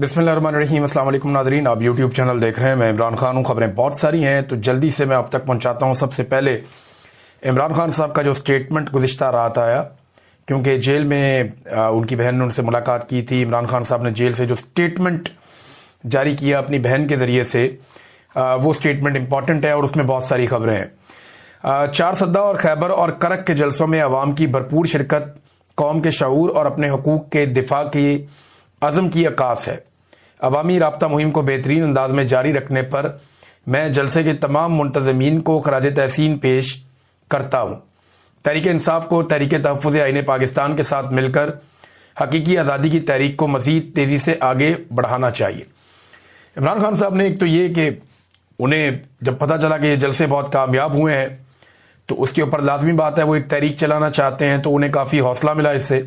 बिस्मिल्लाहिर्रहमानिर्रहीम। अस्सलाम वालेकुम नाज़रीन, आप यूट्यूब चैनल देख रहे हैं। मैं इमरान खान हूँ। खबरें बहुत सारी हैं तो जल्दी से मैं आप तक पहुँचाता हूँ। सबसे पहले इमरान खान साहब का जो स्टेटमेंट गुज़िश्ता रात आया, क्योंकि जेल में उनकी बहन ने उनसे मुलाकात की थी। इमरान खान साहब ने जेल से जो स्टेटमेंट जारी किया अपनी बहन के ज़रिए से, वो स्टेटमेंट इंपॉर्टेंट है और उसमें बहुत सारी खबरें हैं। चार सद्दा और खैबर और करक के जलसों में अवाम की भरपूर शिरकत कौम के शऊर और अपने हकूक़ के दिफा की अज़म की अक्कास है। अवामी राब्ता मुहिम को बेहतरीन अंदाज में जारी रखने पर मैं जलसे के तमाम मुंतज़मीन को खराज तहसीन पेश करता हूँ। तहरीक इंसाफ को तहरीक तहफ़्फ़ुज़ आईन पाकिस्तान के साथ मिलकर हकीकी आज़ादी की तहरीक को मज़ीद तेज़ी से आगे बढ़ाना चाहिए। इमरान खान साहब ने एक तो ये कि उन्हें जब पता चला कि ये जलसे बहुत कामयाब हुए हैं तो उसके ऊपर लाजमी बात है वो एक तहरीक चलाना चाहते हैं, तो उन्हें काफ़ी हौसला मिला इससे,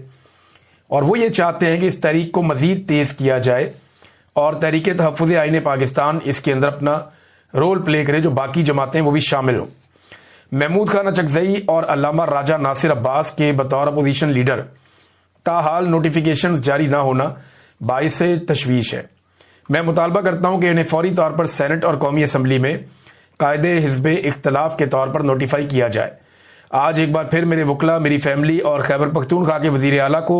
और वो ये चाहते हैं कि इस तहरीक को मज़ीद तेज़ किया जाए और तहरीक तहफ़्फ़ुज़ आईन पाकिस्तान इसके अंदर अपना रोल प्ले करे, जो बाकी जमातें वो भी शामिल हों। महमूद खान अचकज़ई और अल्लामा राजा नासिर अब्बास के बतौर अपोजिशन लीडर ताहाल नोटिफिकेशन जारी ना होना बाइस तशवीश है। मैं मुतालबा करता हूँ कि इन्हें फौरी तौर पर सेनेट और कौमी असम्बली में कायदे हिज़्ब इख्तलाफ के तौर पर नोटिफाई किया जाए। आज एक बार फिर मेरे वकला, मेरी फैमिली और खैबर पख्तूनख्वा के वज़ीर आला को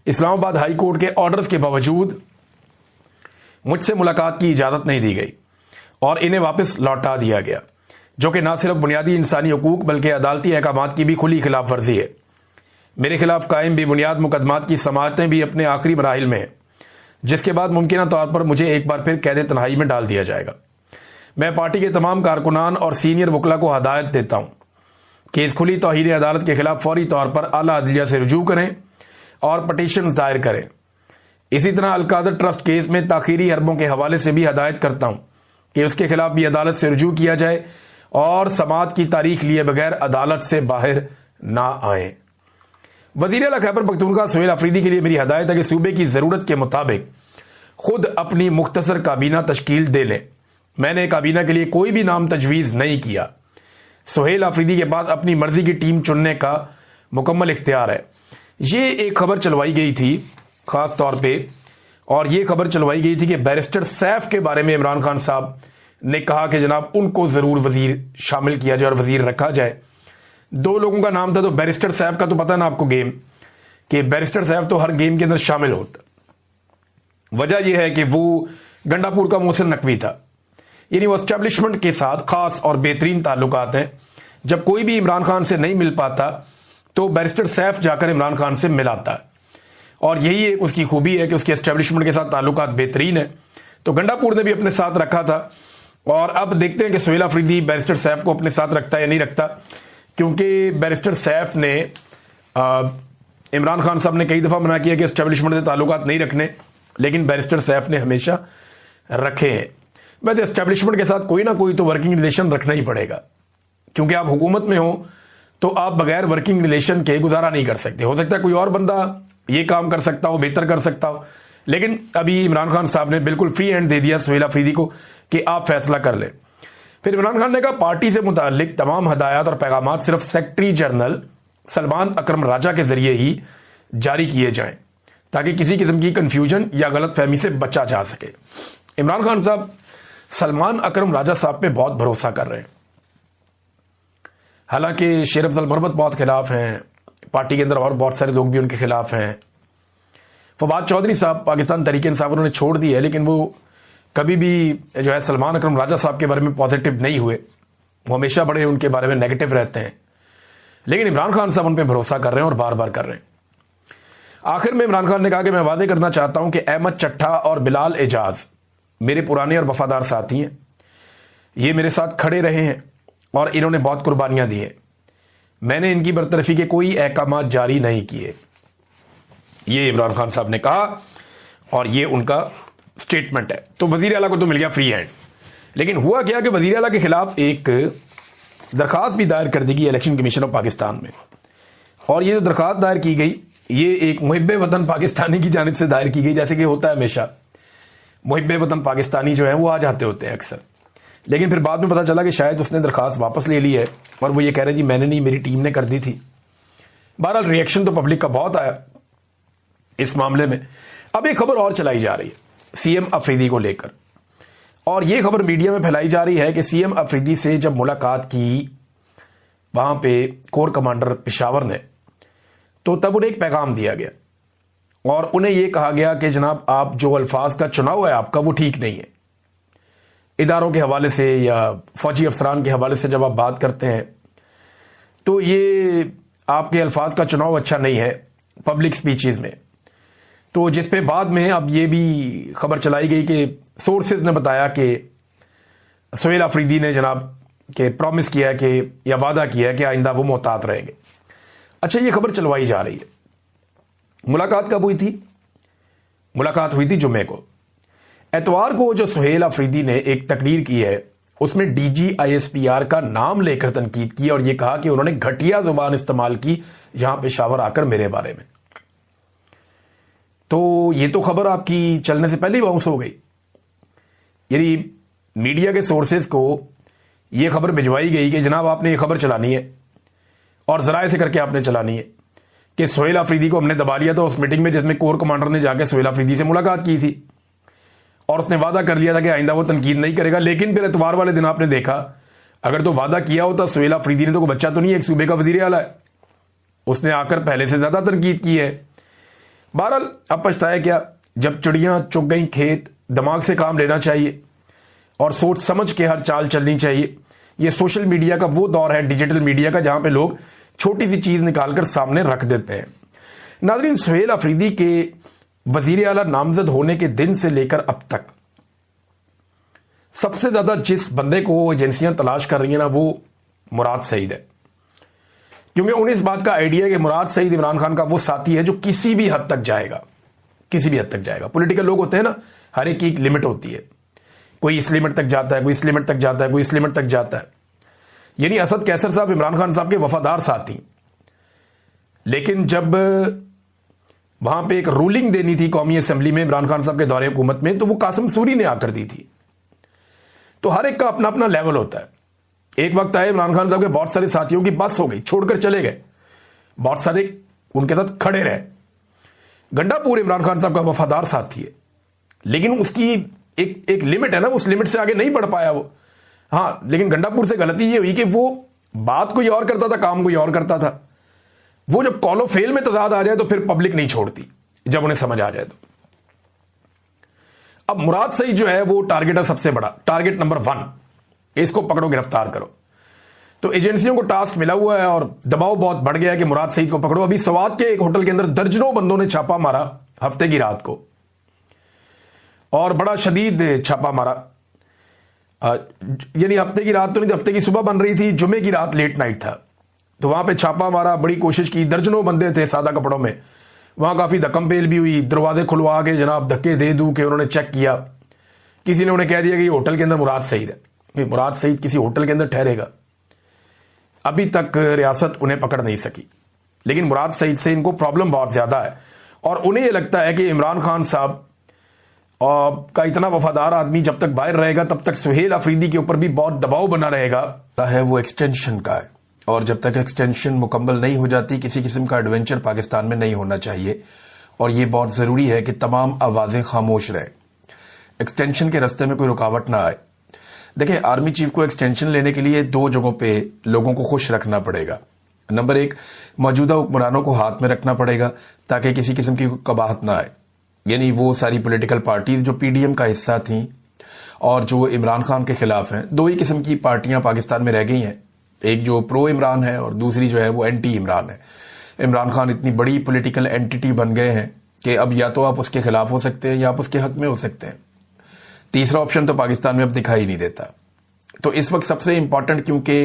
इस्लामाबाद हाई कोर्ट के ऑर्डर्स के बावजूद मुझसे मुलाकात की इजाज़त नहीं दी गई और इन्हें वापस लौटा दिया गया, जो कि न सिर्फ बुनियादी इंसानी हकूक़ बल्कि अदालती अहकामात की भी खुली खिलाफ वर्जी है। मेरे खिलाफ कायम बेबुनियाद मुकदमात की समाअतें भी अपने आखिरी मराहिल में हैं, जिसके बाद मुमकिन तौर पर मुझे एक बार फिर कैद तन्हाई में डाल दिया जाएगा। मैं पार्टी के तमाम कारकुनान और सीनियर वकला को हदायत देता हूँ कि इस खुली तौहीन अदालत के खिलाफ फौरी तौर पर आला अदलिया से रुजू करें और पटिशन दायर करें। इसी तरह अलकादर ट्रस्ट केस में ताखीरी हरबों के हवाले से भी हदायत करता हूं कि उसके खिलाफ भी अदालत से रुजू किया जाए और समाअत की तारीख लिए बगैर अदालत से बाहर ना आए। वज़ीर आला खैबर पख्तूनख्वा सुहेल अफरीदी के लिए मेरी हदायत है कि सूबे की ज़रूरत के मुताबिक खुद अपनी मुख्तसर काबीना तश्कील दे लें। मैंने काबीना के लिए कोई भी नाम तजवीज़ नहीं किया। सुहेल अफरीदी के पास अपनी मर्जी की टीम चुनने का मुकम्मल इख्तियार है। ये एक खबर चलवाई गई थी ख़ास तौर पे, और ये खबर चलवाई गई थी कि बैरिस्टर सैफ के बारे में इमरान खान साहब ने कहा कि जनाब उनको ज़रूर वज़ीर शामिल किया जाए और वज़ीर रखा जाए। दो लोगों का नाम था, तो बैरिस्टर सैफ का तो पता ना आपको गेम, कि बैरिस्टर सैफ तो हर गेम के अंदर शामिल होता। वजह यह है कि वो गंडापुर का मोहसिन नकवी था, यानी वो एस्टेब्लिशमेंट के साथ ख़ास और बेहतरीन ताल्लुकात हैं। जब कोई भी इमरान खान से नहीं मिल पाता तो बैरिस्टर सैफ जाकर इमरान खान से मिलाता है, और यही एक उसकी खूबी है कि उसके एस्टेब्लिशमेंट के साथ ताल्लुकात बेहतरीन है। तो गंडापुर ने भी अपने साथ रखा था, और अब देखते हैं कि सुहेल अफरीदी बैरिस्टर सैफ को अपने साथ रखता है या नहीं रखता, क्योंकि बैरिस्टर सैफ ने इमरान खान साहब ने कई दफ़ा मना किया कि एस्टेब्लिशमेंट से ताल्लुकात नहीं रखने, लेकिन बैरिस्टर सैफ ने हमेशा रखे हैं। वैसे एस्टेब्लिशमेंट के साथ कोई ना कोई तो वर्किंग रिलेशन रखना ही पड़ेगा, क्योंकि आप हुकूमत में हो तो आप बगैर वर्किंग रिलेशन के गुजारा नहीं कर सकते। हो सकता है कोई और बंदा ये काम कर सकता हो, बेहतर कर सकता हो, लेकिन अभी इमरान खान साहब ने बिल्कुल फ्री हैंड दे दिया सुहेल अफरीदी को कि आप फैसला कर लें। फिर इमरान खान ने कहा पार्टी से मुताल्लिक तमाम हदायत और पैगामात सिर्फ सेक्रेटरी जनरल सलमान अकरम राजा के जरिए ही जारी किए जाएं, ताकि किसी किस्म की कंफ्यूजन या गलत फहमी से बचा जा सके। इमरान खान साहब सलमान अकरम राजा साहब पे बहुत भरोसा कर रहे हैं। हालांकि शेर अफजल मरबत बहुत खिलाफ हैं, पार्टी के अंदर और बहुत सारे लोग भी उनके खिलाफ हैं। फवाद चौधरी साहब पाकिस्तान तहरीक इंसाफ उन्होंने छोड़ दी है, लेकिन वो कभी भी जो है सलमान अकरम राजा साहब के बारे में पॉजिटिव नहीं हुए, वो हमेशा बड़े उनके बारे में नेगेटिव रहते हैं। लेकिन इमरान खान साहब उन पर भरोसा कर रहे हैं और बार बार कर रहे हैं। आखिर में इमरान खान ने कहा कि मैं वादे करना चाहता हूं कि अहमद चट्ठा और बिलाल एजाज मेरे पुराने और वफादार साथी हैं। ये मेरे साथ खड़े रहे हैं और इन्होंने बहुत कुर्बानियां दी हैं। मैंने इनकी बरतरफी के कोई अहकाम जारी नहीं किए। ये इमरान खान साहब ने कहा और ये उनका स्टेटमेंट है। तो वजीर आला को तो मिल गया फ्री हैंड, लेकिन हुआ क्या कि वजीर आला के खिलाफ एक दरखास्त भी दायर कर दी गई इलेक्शन कमीशन ऑफ पाकिस्तान में, और ये जो दरखास्त दायर की गई ये एक मुहिब्बे वतन पाकिस्तानी की जानिब से दायर की गई। जैसे कि होता है हमेशा मुहिब्बे वतन पाकिस्तानी जो है वो आ जाते होते हैं अक्सर, लेकिन फिर बाद में पता चला कि शायद उसने दरखास्त वापस ले ली है और वो ये कह रहे जी मैंने नहीं, मेरी टीम ने कर दी थी। बहरहाल रिएक्शन तो पब्लिक का बहुत आया इस मामले में। अब एक खबर और चलाई जा रही है सीएम अफरीदी को लेकर। और यह खबर मीडिया में फैलाई जा रही है कि सीएम अफरीदी से जब मुलाकात की वहां पे कोर कमांडर पेशावर ने, तो तब उन्हें एक पैगाम दिया गया और उन्हें यह कहा गया कि जनाब आप जो अल्फाज का चुनाव है आपका वो ठीक नहीं है। इदारों के हवाले से या फौजी अफसरान के हवाले से जब आप बात करते हैं तो ये आपके अल्फाज का चुनाव अच्छा नहीं है पब्लिक स्पीचेस में। तो जिस पे बाद में अब ये भी खबर चलाई गई कि सोर्सेज ने बताया कि सुहेल अफरीदी ने जनाब के प्रॉमिस किया कि या वादा किया कि आइंदा वो मोहतात रहेंगे। अच्छा, ये खबर चलवाई जा रही है। मुलाकात कब हुई थी? मुलाकात हुई थी जुम्मे को। एतवार को जो सुहेल अफरीदी ने एक तकरीर की है उसमें DGISPR का नाम लेकर तनकीद की और यह कहा कि उन्होंने घटिया जुबान इस्तेमाल की यहां पेशावर आकर मेरे बारे में। तो ये तो खबर आपकी चलने से पहले ही बाउंस हो गई। यानी मीडिया के सोर्सेज को यह खबर भिजवाई गई कि जनाब आपने ये खबर चलानी है और जराए से करके आपने चलानी है कि सुहेल अफरीदी को हमने दबा लिया था उस मीटिंग में जिसमें कोर कमांडर ने जाकर सुहेल अफरीदी से मुलाकात की थी और उसने वादा कर लिया था कि आइंदा वो तनकीद नहीं करेगा। लेकिन फिर इतवार वाले दिन आपने देखा, अगर तो वादा किया होता सुहेल अफरीदी ने तो कोई बच्चा तो नहीं है, एक सूबे का वजीर आला है, उसने आकर पहले से ज्यादा तनकीद की है। बहरहाल अब पछताया क्या, जब चिड़ियां चुग गई खेत, दिमाग से काम लेना चाहिए और सोच समझ के हर चाल चलनी चाहिए। यह सोशल मीडिया का वो दौर है, डिजिटल मीडिया का, जहां पे लोग छोटी सी चीज निकालकर सामने रख देते हैं। नाज़रीन, सुहेल अफरीदी के वजीर आला नामजद होने के दिन से लेकर अब तक सबसे ज्यादा जिस बंदे को एजेंसियां तलाश कर रही हैं ना, वो मुराद सईद है। क्योंकि उन्हें इस बात का आइडिया है कि मुराद सईद इमरान खान का वो साथी है जो किसी भी हद तक जाएगा, किसी भी हद तक जाएगा। पॉलिटिकल लोग होते हैं ना, हर एक की एक लिमिट होती है। कोई इस लिमिट तक जाता है, कोई इस लिमिट तक जाता है, कोई इस लिमिट तक जाता है। यानी असद कैसर साहब इमरान खान साहब के वफादार साथी, लेकिन जब वहां पे एक रूलिंग देनी थी कौमी असेंबली में इमरान खान साहब के दौरे हुकूमत में, तो वो कासिम सूरी ने आकर दी थी। तो हर एक का अपना अपना लेवल होता है। एक वक्त आए इमरान खान साहब के बहुत सारे साथियों की बस हो गई, छोड़कर चले गए, बहुत सारे उनके साथ खड़े रहे। गंडापुर इमरान खान साहब का वफादार साथी है, लेकिन उसकी एक लिमिट है ना, उस लिमिट से आगे नहीं बढ़ पाया वो। हाँ, लेकिन गंडापुर से गलती ये हुई कि वो बात कोई और करता था, काम कोई और करता था। वो जब कॉलो फेल में तजाद आ जाए तो फिर पब्लिक नहीं छोड़ती, जब उन्हें समझ आ जाए तो। अब मुराद सईद जो है वो टारगेट है सबसे बड़ा, टारगेट नंबर 1, इसको पकड़ो, गिरफ्तार करो। तो एजेंसियों को टास्क मिला हुआ है और दबाव बहुत बढ़ गया है कि मुराद सईद को पकड़ो। अभी सवात के एक होटल के अंदर दर्जनों बंदों ने छापा मारा हफ्ते की रात को, और बड़ा शदीद छापा मारा। यानी हफ्ते की रात तो नहीं, हफ्ते की सुबह बन रही थी, जुमे की रात लेट नाइट था, तो वहां पे छापा मारा, बड़ी कोशिश की। दर्जनों बंदे थे सादा कपड़ों में, वहां काफी धक्कम पेल भी हुई, दरवाजे खुलवा के जनाब धक्के दे दू के उन्होंने चेक किया। किसी ने उन्हें कह दिया कि ये होटल के अंदर मुराद सईद है। मुराद सईद किसी होटल के अंदर ठहरेगा? अभी तक रियासत उन्हें पकड़ नहीं सकी, लेकिन मुराद सईद से इनको प्रॉब्लम बहुत ज्यादा है और उन्हें यह लगता है कि इमरान खान साहब का इतना वफादार आदमी जब तक बाहर रहेगा तब तक सुहेल अफरीदी के ऊपर भी बहुत दबाव बना रहेगा। है वो एक्सटेंशन का है, और जब तक एक्सटेंशन मुकम्मल नहीं हो जाती किसी किस्म का एडवेंचर पाकिस्तान में नहीं होना चाहिए। और ये बहुत ज़रूरी है कि तमाम आवाज़ें खामोश रहें, एक्सटेंशन के रास्ते में कोई रुकावट ना आए। देखिए, आर्मी चीफ को एक्सटेंशन लेने के लिए 2 जगहों पे लोगों को खुश रखना पड़ेगा। नंबर 1, मौजूदा हुक्मरानों को हाथ में रखना पड़ेगा ताकि किसी किस्म की कबाहत ना आए। यानी वो सारी पॉलिटिकल पार्टीज जो PDM का हिस्सा थीं और जो इमरान खान के खिलाफ हैं, 2 ही किस्म की पार्टियां पाकिस्तान में रह गई हैं, एक जो प्रो इमरान है और दूसरी जो है वो एंटी इमरान है। इमरान खान इतनी बड़ी पॉलिटिकल एंटिटी बन गए हैं कि अब या तो आप उसके खिलाफ हो सकते हैं या आप उसके हक में हो सकते हैं। तीसरा ऑप्शन तो पाकिस्तान में अब दिखाई नहीं देता। तो इस वक्त सबसे इंपॉर्टेंट, क्योंकि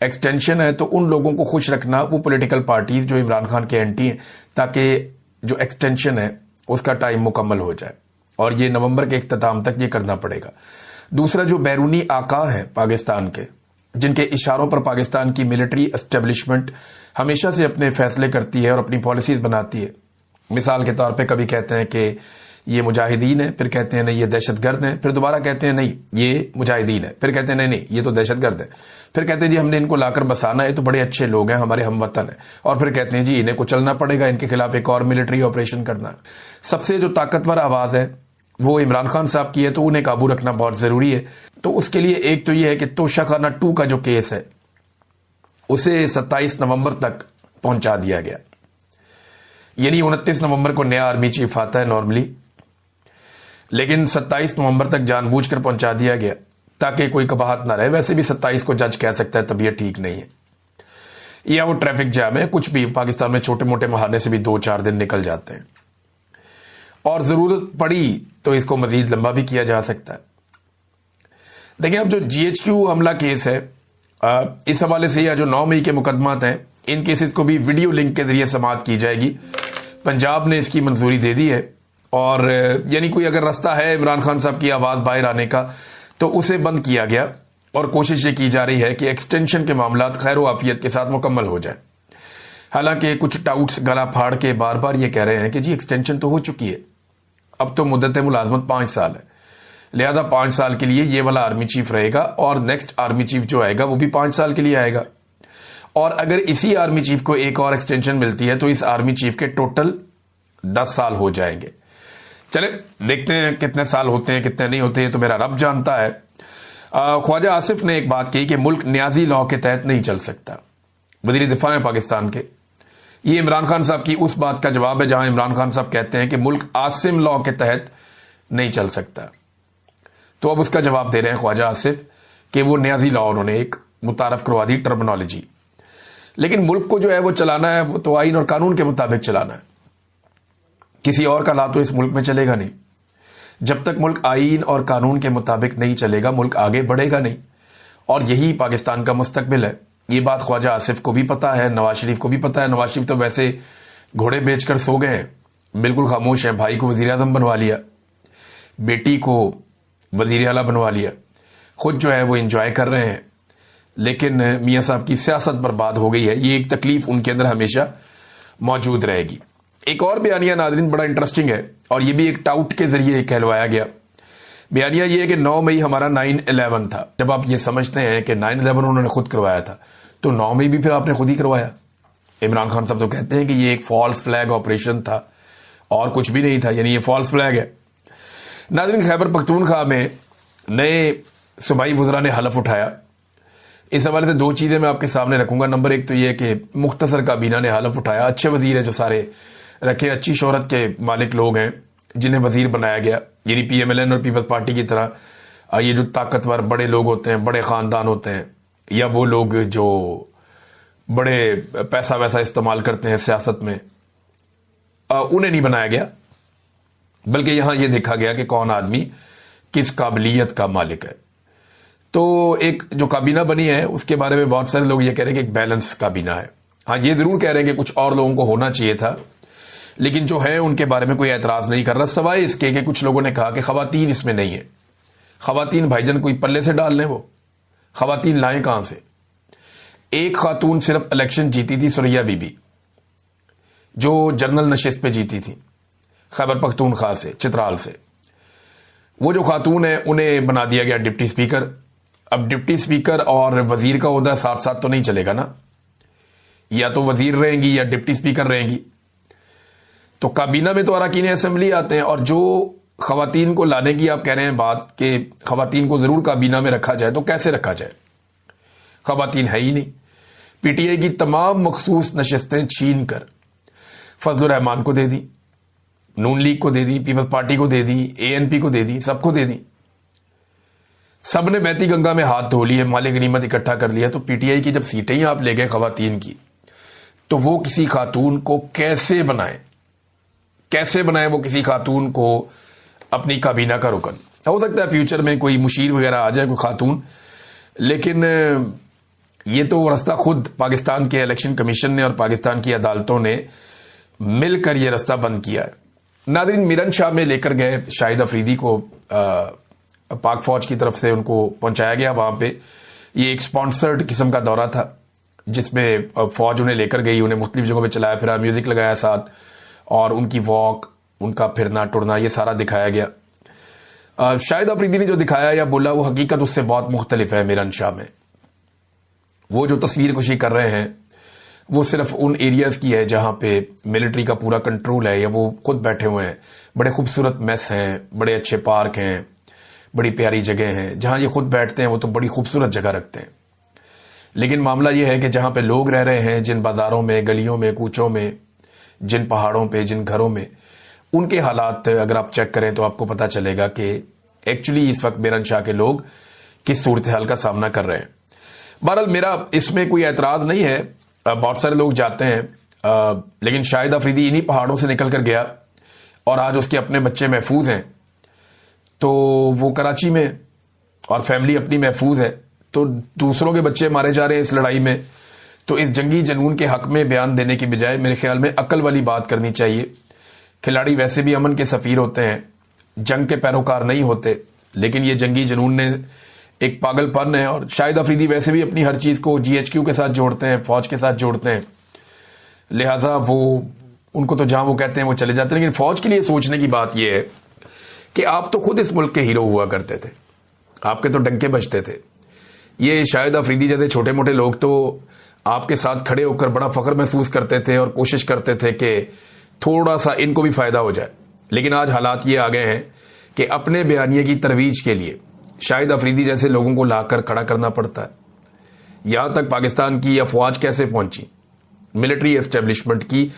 एक्सटेंशन है, तो उन लोगों को खुश रखना, वो पॉलिटिकल पार्टीज जो इमरान खान के एंटी हैं, ताकि जो एक्सटेंशन है उसका टाइम मुकम्मल हो जाए। और ये नवंबर के इख्तिताम तक ये करना पड़ेगा। दूसरा, जो बैरूनी आका है पाकिस्तान के, जिनके इशारों पर पाकिस्तान की मिलिट्री एस्टेब्लिशमेंट हमेशा से अपने फैसले करती है और अपनी पॉलिसीज बनाती है। मिसाल के तौर पे कभी कहते हैं कि ये मुजाहिदीन है, फिर कहते हैं नहीं ये दहशतगर्द हैं, फिर दोबारा कहते हैं नहीं ये मुजाहिदीन है, फिर कहते हैं नहीं ये तो दहशतगर्द है, फिर कहते हैं जी हमने इनको लाकर बसाना है, तो बड़े अच्छे लोग हैं, हमारे हमवतन है, और फिर कहते हैं जी इन्हें को चलना पड़ेगा, इनके खिलाफ एक और मिलिट्री ऑपरेशन करना है। सबसे जो ताकतवर आवाज है वो इमरान खान साहब की है, तो उन्हें काबू रखना बहुत ज़रूरी है। तो उसके लिए एक तो ये है कि तोशाखाना 2 का जो केस है उसे 27 नवंबर तक पहुंचा दिया गया, यानी 29 नवंबर को नया आर्मी चीफ आता है नॉर्मली, लेकिन 27 नवंबर तक जानबूझकर पहुंचा दिया गया ताकि कोई कबाहत ना रहे। वैसे भी 27 को जज कह सकता है तबीयत ठीक नहीं है, या वो ट्रैफिक जाम है, कुछ भी। पाकिस्तान में छोटे मोटे बहाने से भी 2-4 दिन निकल जाते हैं, और जरूरत पड़ी तो इसको मजीद लंबा भी किया जा सकता है। देखिए, अब जो GHQ हमला केस है, इस हवाले से या जो 9 मई के मुकदमात हैं, इन केसेस को भी वीडियो लिंक के जरिए समाअत की जाएगी। पंजाब ने इसकी मंजूरी दे दी है, और यानी कोई अगर रास्ता है इमरान खान साहब की आवाज़ बाहर आने का तो उसे बंद किया गया, और कोशिश ये की जा रही है कि एक्सटेंशन के मामला खैर आफियत के साथ मुकम्मल हो जाए। हालांकि कुछ टाउट्स गला फाड़ के बार बार ये कह रहे हैं कि जी एक्सटेंशन तो हो चुकी है, अब तो मुद्दत मुलाजमत 5 साल है, लिहाजा 5 साल के लिए ये वाला आर्मी चीफ रहेगा, और नेक्स्ट आर्मी चीफ जो आएगा वो भी 5 साल के लिए आएगा। और अगर इसी आर्मी चीफ को एक और एक्सटेंशन मिलती है तो इस आर्मी चीफ के टोटल 10 साल हो जाएंगे। चले देखते हैं कितने साल होते हैं, कितने नहीं होते हैं, तो मेरा रब जानता है। ख्वाजा आसिफ ने एक बात कही कि मुल्क न्याजी लॉ के तहत नहीं चल सकता। वज़ीर दिफा है पाकिस्तान के, ये इमरान खान साहब की उस बात का जवाब है जहां इमरान खान साहब कहते हैं कि मुल्क आसिम लॉ के तहत नहीं चल सकता। तो अब उसका जवाब दे रहे हैं ख्वाजा आसिफ कि वो न्याजी लॉ उन्होंने एक मुतारफ करवा दी टर्मिनोलॉजी, लेकिन मुल्क को जो है वो चलाना है, वो तो आइन और कानून के मुताबिक चलाना है। किसी और का ला तो इस मुल्क में चलेगा नहीं। जब तक मुल्क आइन और कानून के मुताबिक नहीं चलेगा, मुल्क आगे बढ़ेगा नहीं, और यही पाकिस्तान का मुस्तकबिल है। ये बात ख्वाजा आसिफ को भी पता है, नवाज शरीफ को भी पता है। नवाज शरीफ तो वैसे घोड़े बेचकर सो गए हैं, बिल्कुल खामोश हैं। भाई को वजीर आज़म बनवा लिया, बेटी को वजीर आला बनवा लिया, खुद जो है वो इंजॉय कर रहे हैं, लेकिन मियाँ साहब की सियासत बर्बाद हो गई है। ये एक तकलीफ उनके अंदर हमेशा मौजूद रहेगी। एक और बयानिया नाज़रीन बड़ा इंटरेस्टिंग है, और ये भी एक टाउट के जरिए कहलवाया गया। बयानिया ये है कि 9 मई हमारा 9/11 था। जब आप ये समझते हैं कि 9/11 उन्होंने खुद करवाया था, तो 9 मई भी फिर आपने खुद ही करवाया। इमरान खान साहब तो कहते हैं कि ये एक फॉल्स फ्लैग ऑपरेशन था और कुछ भी नहीं था, यानी ये फॉल्स फ्लैग है। नाज़रीन, खैबर पख्तूनख्वा में नए सूबाई वज़रा ने हलफ उठाया। इस हवाले से 2 चीज़ें मैं आपके सामने रखूंगा। नंबर 1 तो ये कि मुख्तसर काबीना ने हलफ उठाया। अच्छे वजीर है जो सारे रखे, अच्छी शोहरत के मालिक लोग हैं जिन्हें वजीर बनाया गया, यानी PMLN और पीपल्स पार्टी की तरह ये जो ताकतवर बड़े लोग होते हैं, बड़े ख़ानदान होते हैं, या वो लोग जो बड़े पैसा वैसा इस्तेमाल करते हैं सियासत में, उन्हें नहीं बनाया गया, बल्कि यहाँ ये देखा गया कि कौन आदमी किस काबिलियत का मालिक है। तो एक जो काबीना बनी है उसके बारे में बहुत सारे लोग ये कह रहे हैं कि एक बैलेंस काबीना है। हाँ, ये ज़रूर कह रहे हैं कि कुछ और लोगों को होना चाहिए था, लेकिन जो है उनके बारे में कोई एतराज़ नहीं कर रहा, सवाए इसके कि कुछ लोगों ने कहा कि ख़वातीन इसमें नहीं है। ख़वातीन भाईजान कोई पल्ले से डाल लें, वो ख़वातीन लाएं कहाँ से? एक खातून सिर्फ इलेक्शन जीती थी, सुरैया बीबी, जो जनरल नशिस्त पे जीती थी खैबर पख्तूनख्वा से, चित्राल से। वो जो खातून है उन्हें बना दिया गया डिप्टी स्पीकर। अब डिप्टी स्पीकर और वजीर का ओहदा साथ साथ तो नहीं चलेगा ना, या तो वजीर रहेंगी या डिप्टी स्पीकर रहेंगी। तो काबीना में तो अरकान असेंबली आते हैं, और जो खवातीन को लाने की आप कह रहे हैं बात कि खवातीन को जरूर काबीना में रखा जाए, तो कैसे रखा जाए? खवातीन है ही नहीं। PTI की तमाम मखसूस नशस्तें छीन कर फजलुर रहमान को दे दी, नून लीग को दे दी, पीपल्स पार्टी को दे दी, ANP को दे दी, सबको दे दी। सब ने बहती गंगा में हाथ धो लिए, माले गनीमत इकट्ठा कर लिया। तो PTI की जब सीटें ही आप ले गए खवातीन की, तो वो किसी खातून को कैसे बनाए, कैसे बनाए वो किसी खातून को अपनी काबीना का रुकन? हो सकता है फ्यूचर में कोई मुशीर वगैरह आ जाए, कोई खातून, लेकिन ये तो रास्ता खुद पाकिस्तान के इलेक्शन कमीशन ने और पाकिस्तान की अदालतों ने मिलकर ये रास्ता बंद किया है। नादरीन, मिरन शाह में लेकर गए शाहिद अफरीदी को, पाक फौज की तरफ से उनको पहुंचाया गया वहां पे। ये एक स्पॉन्सर्ड किस्म का दौरा था जिसमें फौज उन्हें लेकर गई, उन्हें मुख्तलिफ जगहों पे चलाया फिरा, म्यूजिक लगाया साथ, और उनकी वॉक, उनका फिरना टुरना, ये सारा दिखाया गया। शाहिद अफरीदी ने जो दिखाया या बोला वो हकीकत उससे बहुत मुख्तलिफ है। मिरन शाह में वो जो तस्वीर कुशी कर रहे हैं वो सिर्फ उन एरियाज की है जहां पे मिलिट्री का पूरा कंट्रोल है, या वो खुद बैठे हुए हैं। बड़े खूबसूरत मेस हैं, बड़े अच्छे पार्क हैं, बड़ी प्यारी जगह हैं, जहां ये खुद बैठते हैं वो तो बड़ी खूबसूरत जगह रखते हैं। लेकिन मामला ये है कि जहां पे लोग रह रहे हैं, जिन बाजारों में, गलियों में, कूचों में, जिन पहाड़ों पे, जिन घरों में, उनके हालात अगर आप चेक करें तो आपको पता चलेगा कि एक्चुअली इस वक्त मिरनशाह के लोग किस सूरत हाल का सामना कर रहे हैं। बहरहाल मेरा इसमें कोई एतराज नहीं है, बहुत सारे लोग जाते हैं, लेकिन शाहिद अफरीदी इन्हीं पहाड़ों से निकल कर गया और आज उसके अपने बच्चे महफूज हैं, तो वो कराची में, और फैमिली अपनी महफूज है, तो दूसरों के बच्चे मारे जा रहे हैं इस लड़ाई में। तो इस जंगी जनून के हक में बयान देने की बजाय मेरे ख्याल में अक्ल वाली बात करनी चाहिए। खिलाड़ी वैसे भी अमन के सफीर होते हैं, जंग के पैरोकार नहीं होते, लेकिन ये जंगी जनून ने एक पागलपन है। और शाहिद अफरीदी वैसे भी अपनी हर चीज़ को GHQ के साथ जोड़ते हैं, फौज के साथ जोड़ते हैं, लिहाजा वो उनको तो जहां वो कहते हैं वो चले जाते हैं। लेकिन फौज के लिए सोचने की बात यह है कि आप तो खुद इस मुल्क के हीरो हुआ करते थे, आपके तो डंके बजते थे। ये शाहिद अफरीदी जैसे छोटे मोटे लोग तो आपके साथ खड़े होकर बड़ा फख्र महसूस करते थे और कोशिश करते थे कि थोड़ा सा इनको भी फायदा हो जाए। लेकिन आज हालात ये आ गए हैं कि अपने बयानिए की तरवीज के लिए शाहिद अफरीदी जैसे लोगों को लाकर खड़ा करना पड़ता है। यहां तक पाकिस्तान की अफवाज कैसे पहुंची, मिलिट्री एस्टेब्लिशमेंट की